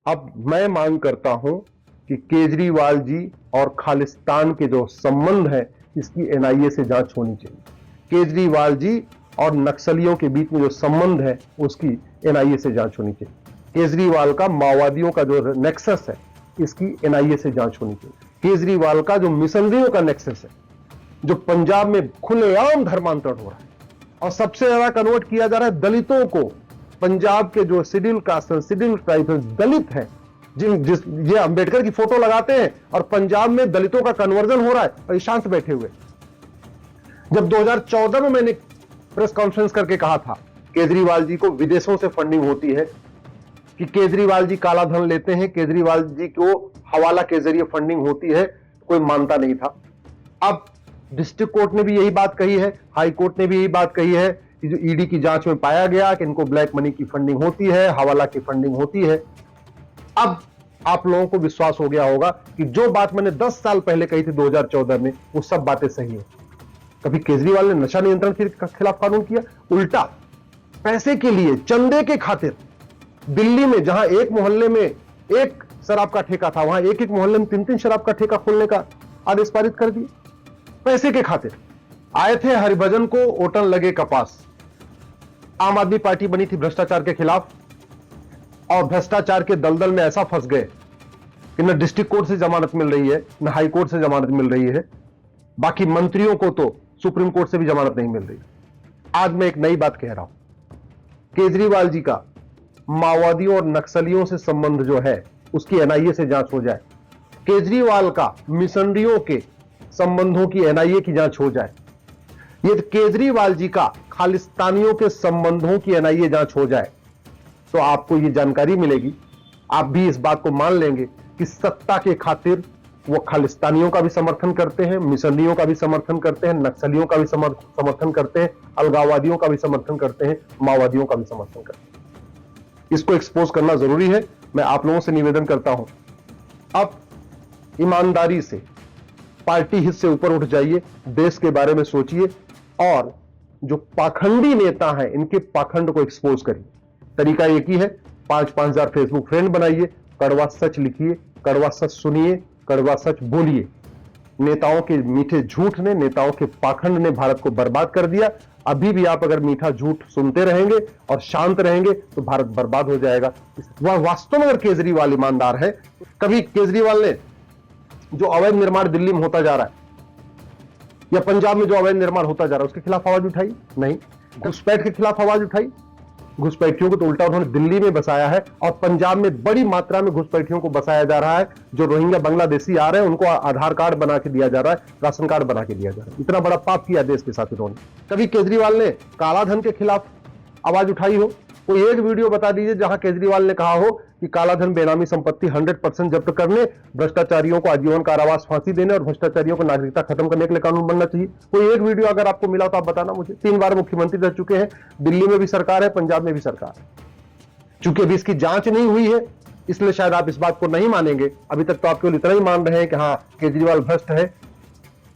अब मैं मांग करता हूं कि केजरीवाल जी और खालिस्तान के जो संबंध है इसकी एनआईए से जांच होनी चाहिए। केजरीवाल जी और नक्सलियों के बीच में जो संबंध है उसकी एनआईए से जांच होनी चाहिए। केजरीवाल का माओवादियों का जो नेक्सस है इसकी एनआईए से जांच होनी चाहिए। केजरीवाल का जो मिशनरियों का नेक्सस है, जो पंजाब में खुलेआम धर्मांतरण हो रहा है और सबसे ज्यादा कन्वर्ट किया जा रहा है दलितों को। पंजाब के जो शेड्यूल कास्ट शेड्यूल ट्राइब दलित है, ये अंबेडकर की फोटो लगाते हैं और पंजाब में दलितों का कन्वर्जन हो रहा है और शांत बैठे हुए। जब 2014 में मैंने प्रेस कॉन्फ्रेंस करके कहा था केजरीवाल जी को विदेशों से फंडिंग होती है, कि केजरीवाल जी काला धन लेते हैं, केजरीवाल जी को हवाला के जरिए फंडिंग होती है, कोई मानता नहीं था। अब डिस्ट्रिक्ट कोर्ट ने भी यही बात कही है, हाई कोर्ट ने भी यही बात कही है कि जो ईडी की जांच में पाया गया कि इनको ब्लैक मनी की फंडिंग होती है, हवाला की फंडिंग होती है। अब आप लोगों को विश्वास हो गया होगा कि जो बात मैंने 10 साल पहले कही थी 2014 में, वो सब बातें सही है। कभी केजरीवाल ने नशा नियंत्रण के खिलाफ कानून किया? उल्टा पैसे के लिए, चंदे के खातिर दिल्ली में जहां एक मोहल्ले में एक शराब का ठेका था, वहां एक एक मोहल्ले में 3-3 शराब का ठेका खोलने का आदेश पारित कर दिए। पैसे के खातिर आए थे हरिभजन को ओटन लगे कपास। आम आदमी पार्टी बनी थी भ्रष्टाचार के खिलाफ और भ्रष्टाचार के दलदल में ऐसा फंस गए कि न डिस्ट्रिक्ट कोर्ट से जमानत मिल रही है, न हाई कोर्ट से जमानत मिल रही है, बाकी मंत्रियों को तो सुप्रीम कोर्ट से भी जमानत नहीं मिल रही। आज मैं एक नई बात कह रहा हूं, केजरीवाल जी का माओवादियों और नक्सलियों से संबंध जो है उसकी एनआईए से जांच हो जाए। केजरीवाल का मिशनरियों के संबंधों की एनआईए की जांच हो जाए। ये केजरीवाल जी का खालिस्तानियों के संबंधों की एनआईए जांच हो जाए तो आपको ये जानकारी मिलेगी, आप भी इस बात को मान लेंगे कि सत्ता के खातिर वो खालिस्तानियों का भी समर्थन करते हैं, मिशनरियों का भी समर्थन करते हैं, नक्सलियों का भी समर्थन करते हैं, अलगाववादियों का भी समर्थन करते हैं, माओवादियों का भी समर्थन करते हैं। इसको एक्सपोज करना जरूरी है। मैं आप लोगों से निवेदन करता हूं, अब ईमानदारी से पार्टी हित से ऊपर उठ जाइए, देश के बारे में सोचिए और जो पाखंडी नेता हैं इनके पाखंड को एक्सपोज करिए। तरीका एक ही है, 5-5 हजार फेसबुक फ्रेंड बनाइए, कड़वा सच लिखिए, कड़वा सच सुनिए, कड़वा सच बोलिए। नेताओं के मीठे झूठ ने, नेताओं के पाखंड ने भारत को बर्बाद कर दिया। अभी भी आप अगर मीठा झूठ सुनते रहेंगे और शांत रहेंगे तो भारत बर्बाद हो जाएगा। वह वास्तव में अगर केजरीवाल ईमानदार है, कभी केजरीवाल ने जो अवैध निर्माण दिल्ली में होता जा रहा है या पंजाब में जो अवैध निर्माण होता जा रहा है उसके खिलाफ आवाज उठाई? नहीं। घुसपैठ के खिलाफ आवाज उठाई? घुसपैठियों को तो उल्टा उन्होंने दिल्ली में बसाया है और पंजाब में बड़ी मात्रा में घुसपैठियों को बसाया जा रहा है। जो रोहिंग्या बांग्लादेशी आ रहे हैं उनको आधार कार्ड बना के दिया जा रहा है, राशन कार्ड बना के दिया जा रहा है। इतना बड़ा पाप किया देश के साथ इन्होंने। कभी केजरीवाल ने काला धन के खिलाफ आवाज उठाई हो? कोई एक वीडियो बता दीजिए जहां केजरीवाल ने कहा हो कि काला धन, बेनामी संपत्ति 100% जब्त करने, भ्रष्टाचारियों को आजीवन कारावास, फांसी देने और भ्रष्टाचारियों को नागरिकता खत्म करने के लिए कानून बनना चाहिए। कोई एक वीडियो अगर आपको मिला तो आप बताना मुझे। 3 बार मुख्यमंत्री रह चुके हैं, दिल्ली में भी सरकार है, पंजाब में भी सरकार है। चूंकि अभी इसकी जांच नहीं हुई है इसलिए शायद आप इस बात को नहीं मानेंगे। अभी तक तो आप केवल इतना ही मान रहे हैं कि हाँ केजरीवाल भ्रष्ट है,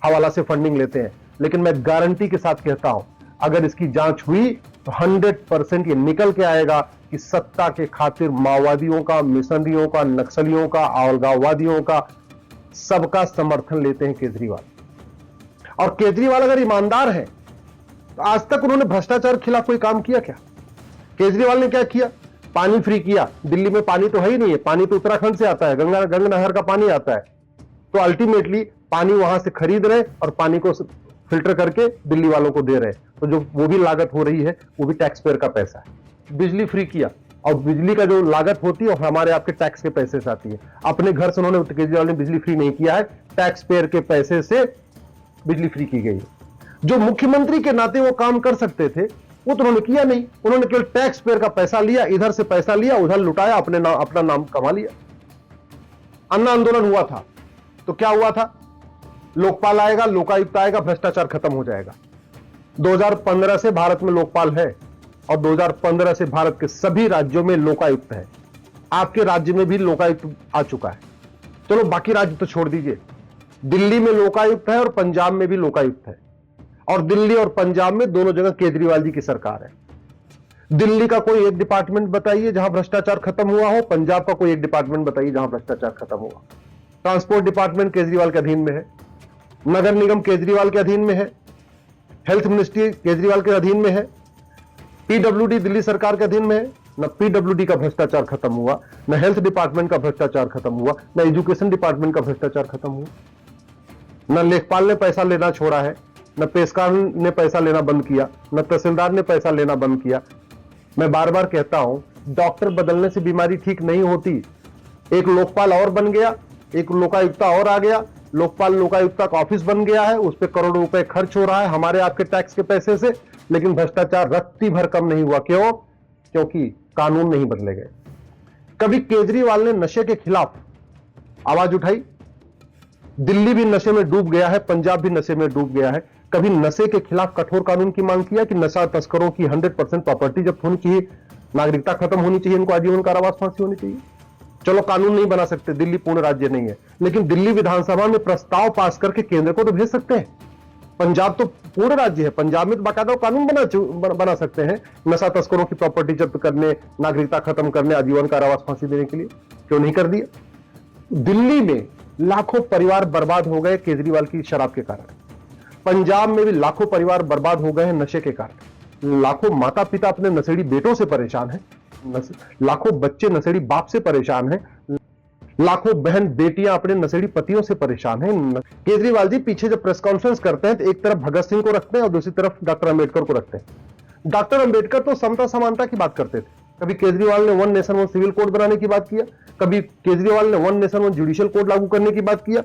हवाला से फंडिंग लेते हैं, लेकिन मैं गारंटी के साथ कहता हूं अगर इसकी जांच हुई तो 100% ये निकल के आएगा कि सत्ता के खातिर माओवादियों का, मिशनरियों का, नक्सलियों का, अलगाववादियों का, सबका समर्थन लेते हैं केजरीवाल। और केजरीवाल अगर ईमानदार है तो आज तक उन्होंने भ्रष्टाचार के खिलाफ कोई काम किया क्या? केजरीवाल ने क्या किया? पानी फ्री किया। दिल्ली में पानी तो है ही नहीं है, पानी तो उत्तराखंड से आता है, गंगा नहर का पानी आता है। तो अल्टीमेटली पानी वहां से खरीद रहे और पानी को फिल्टर करके दिल्ली वालों को दे रहे हैं। तो जो वो भी लागत हो रही है वो भी टैक्स पेयर का पैसा है। बिजली फ्री किया और बिजली का जो लागत होती है हमारे आपके टैक्स के पैसे से आती है। अपने घर से उन्होंने, केजरीवाल ने बिजली फ्री नहीं किया है, टैक्स पेयर के पैसे से बिजली फ्री की गई है। जो मुख्यमंत्री के नाते वो काम कर सकते थे वो तो उन्होंने किया नहीं। उन्होंने केवल टैक्स पेयर का पैसा लिया, इधर से पैसा लिया, उधर लुटाया, अपना नाम कमा लिया। अन्ना आंदोलन हुआ था तो क्या हुआ था? लोकपाल आएगा, लोकायुक्त आएगा, भ्रष्टाचार खत्म हो जाएगा। 2015 से भारत में लोकपाल है और 2015 से भारत के सभी राज्यों में लोकायुक्त है। आपके राज्य में भी लोकायुक्त आ चुका है। चलो बाकी राज्य तो छोड़ दीजिए, दिल्ली में लोकायुक्त है और पंजाब में भी लोकायुक्त है और दिल्ली और पंजाब में दोनों जगह केजरीवाल जी की सरकार है। दिल्ली का कोई एक डिपार्टमेंट बताइए जहां भ्रष्टाचार खत्म हुआ हो, पंजाब का कोई एक डिपार्टमेंट बताइए जहां भ्रष्टाचार खत्म हुआ। ट्रांसपोर्ट डिपार्टमेंट केजरीवाल के अधीन में है, नगर निगम केजरीवाल के अधीन में है, हेल्थ मिनिस्ट्री केजरीवाल के अधीन में है, पीडब्ल्यूडी दिल्ली सरकार के अधीन में है। न पीडब्ल्यूडी का भ्रष्टाचार खत्म हुआ, न हेल्थ डिपार्टमेंट का भ्रष्टाचार खत्म हुआ, न एजुकेशन डिपार्टमेंट का भ्रष्टाचार खत्म हुआ। न लेखपाल ने पैसा लेना छोड़ा है, न पेशकार ने पैसा लेना बंद किया, न तहसीलदार ने पैसा लेना बंद किया। मैं बार बार कहता हूं, डॉक्टर बदलने से बीमारी ठीक नहीं होती। एक लोकपाल और बन गया, एक लोकायुक्ता और आ गया, लोकपाल लोकायुक्ता का ऑफिस बन गया है, उस पर करोड़ों रुपए खर्च हो रहा है हमारे आपके टैक्स के पैसे से, लेकिन भ्रष्टाचार रत्ती भर कम नहीं हुआ। क्यों? क्योंकि कानून नहीं बदले गए। कभी केजरीवाल ने नशे के खिलाफ आवाज उठाई? दिल्ली भी नशे में डूब गया है, पंजाब भी नशे में डूब गया है। कभी नशे के खिलाफ कठोर कानून की मांग किया कि नशा तस्करों की 100% प्रॉपर्टी जब्त होनी चाहिए, नागरिकता खत्म होनी चाहिए, इनको आजीवन कारावास फांसी होनी चाहिए? चलो कानून नहीं बना सकते, दिल्ली पूर्ण राज्य नहीं है, लेकिन दिल्ली विधानसभा में प्रस्ताव पास करके केंद्र को तो भेज सकते हैं। पंजाब तो पूर्ण राज्य है, पंजाब में तो बाकायदा कानून बना सकते हैं नशा तस्करों की प्रॉपर्टी जब्त करने, नागरिकता खत्म करने, आजीवन कारावास फांसी देने के लिए। क्यों नहीं कर दिया? दिल्ली में लाखों परिवार बर्बाद हो गए केजरीवाल की शराब के कारण। पंजाब में भी लाखों परिवार बर्बाद हो गए हैं नशे के कारण। लाखों माता पिता अपने नशेड़ी बेटों से परेशान हैं, लाखों बच्चे नशेड़ी बाप से परेशान हैं, लाखों बहन बेटियां अपने नशेड़ी पतियों से परेशान हैं। केजरीवाल जी पीछे जब प्रेस कॉन्फ्रेंस करते हैं तो एक तरफ भगत सिंह को रखते हैं और दूसरी तरफ डॉक्टर अंबेडकर को रखते हैं। डॉक्टर अंबेडकर तो समता समानता की बात करते थे। कभी केजरीवाल ने 1 नेशन 1 सिविल कोड बनाने की बात किया, कभी केजरीवाल ने 1 नेशन 1 जुडिशियल कोड लागू करने की बात किया,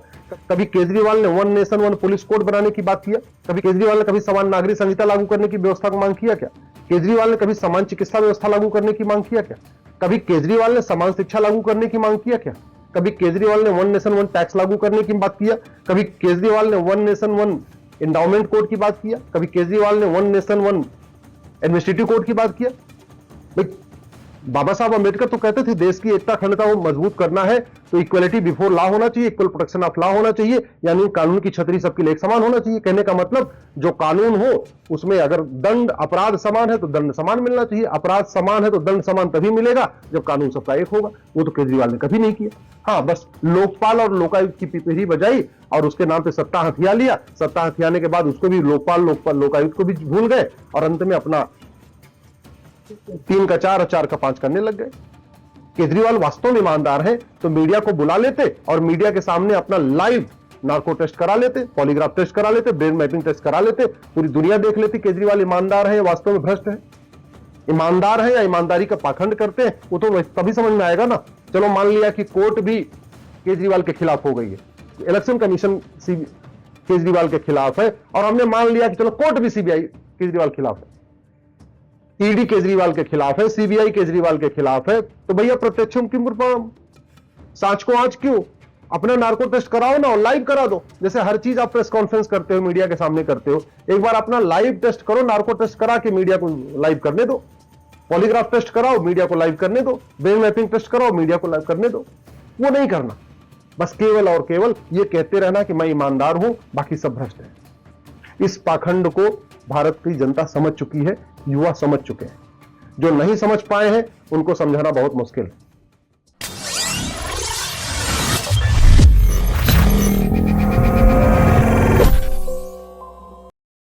कभी केजरीवाल ने 1 नेशन 1 पुलिस कोड बनाने की बात किया, कभी केजरीवाल ने कभी समान नागरिक संहिता लागू करने की व्यवस्था की मांग किया क्या? केजरीवाल ने कभी समान चिकित्सा व्यवस्था लागू करने की मांग किया क्या? कभी केजरीवाल ने समान शिक्षा लागू करने की मांग किया क्या? कभी केजरीवाल ने 1 नेशन 1 टैक्स लागू करने की बात किया? कभी केजरीवाल ने 1 नेशन 1 एंडाउमेंट कोड की बात किया? कभी केजरीवाल ने 1 नेशन 1 एडमिनिस्ट्रेटिव कोड की बात किया? भाई बाबा साहब अंबेडकर तो कहते थे देश की एकता अखंडता को मजबूत करना है तो इक्वलिटी बिफोर लॉ होना चाहिए, इक्वल प्रोटेक्शन ऑफ लॉ होना चाहिए, यानी कानून की छतरी सबके लिए एक समान होना चाहिए। कहने का मतलब जो कानून हो उसमें अगर दंड अपराध समान है तो दंड समान मिलना चाहिए, अपराध समान है तो दंड समान तभी मिलेगा जब कानून सबका एक होगा। वो तो केजरीवाल ने कभी नहीं किया। हाँ, बस लोकपाल और लोकायुक्त की पिपीही बजाई और उसके नाम पे सत्ता हथिया लिया। सत्ता हथियाने के बाद उसको भी लोकपाल लोकायुक्त को भी भूल गए और अंत में अपना 3 का 4 और 4 का 5 करने लग गए। केजरीवाल वास्तव में ईमानदार हैं तो मीडिया को बुला लेते और मीडिया के सामने अपना लाइव नार्को टेस्ट करा लेते, पॉलीग्राफ टेस्ट करा लेते, ब्रेन मैपिंग टेस्ट करा लेते, पूरी दुनिया देख लेती केजरीवाल ईमानदार है या वास्तव में भ्रष्ट है। ईमानदार है या ईमानदारी का पाखंड करते हैं वो तो तभी समझ में आएगा ना। चलो मान लिया कि कोर्ट भी केजरीवाल के खिलाफ हो गई है, इलेक्शन कमीशन केजरीवाल के खिलाफ है और हमने मान लिया कि चलो कोर्ट भी सीबीआई केजरीवाल के खिलाफ है, ईडी केजरीवाल के खिलाफ है, सीबीआई केजरीवाल के खिलाफ है, तो भैया प्रत्यक्षम किम प्रमाणम, सांच को आज क्यों? अपना नार्को टेस्ट कराओ ना और लाइव करा दो। जैसे हर चीज आप प्रेस कॉन्फ्रेंस करते हो, मीडिया के सामने करते हो, एक बार अपना लाइव टेस्ट करो, नार्को टेस्ट करा के मीडिया को लाइव करने दो, पॉलीग्राफ टेस्ट कराओ मीडिया को लाइव करने दो, ब्रेन मैपिंग टेस्ट कराओ मीडिया को लाइव करने दो। वो नहीं करना, बस केवल और केवल ये कहते रहना कि मैं ईमानदार हूं, बाकी सब भ्रष्ट है। इस पाखंड को भारत की जनता समझ चुकी है, युवा समझ चुके हैं। जो नहीं समझ पाए हैं उनको समझाना बहुत मुश्किल है।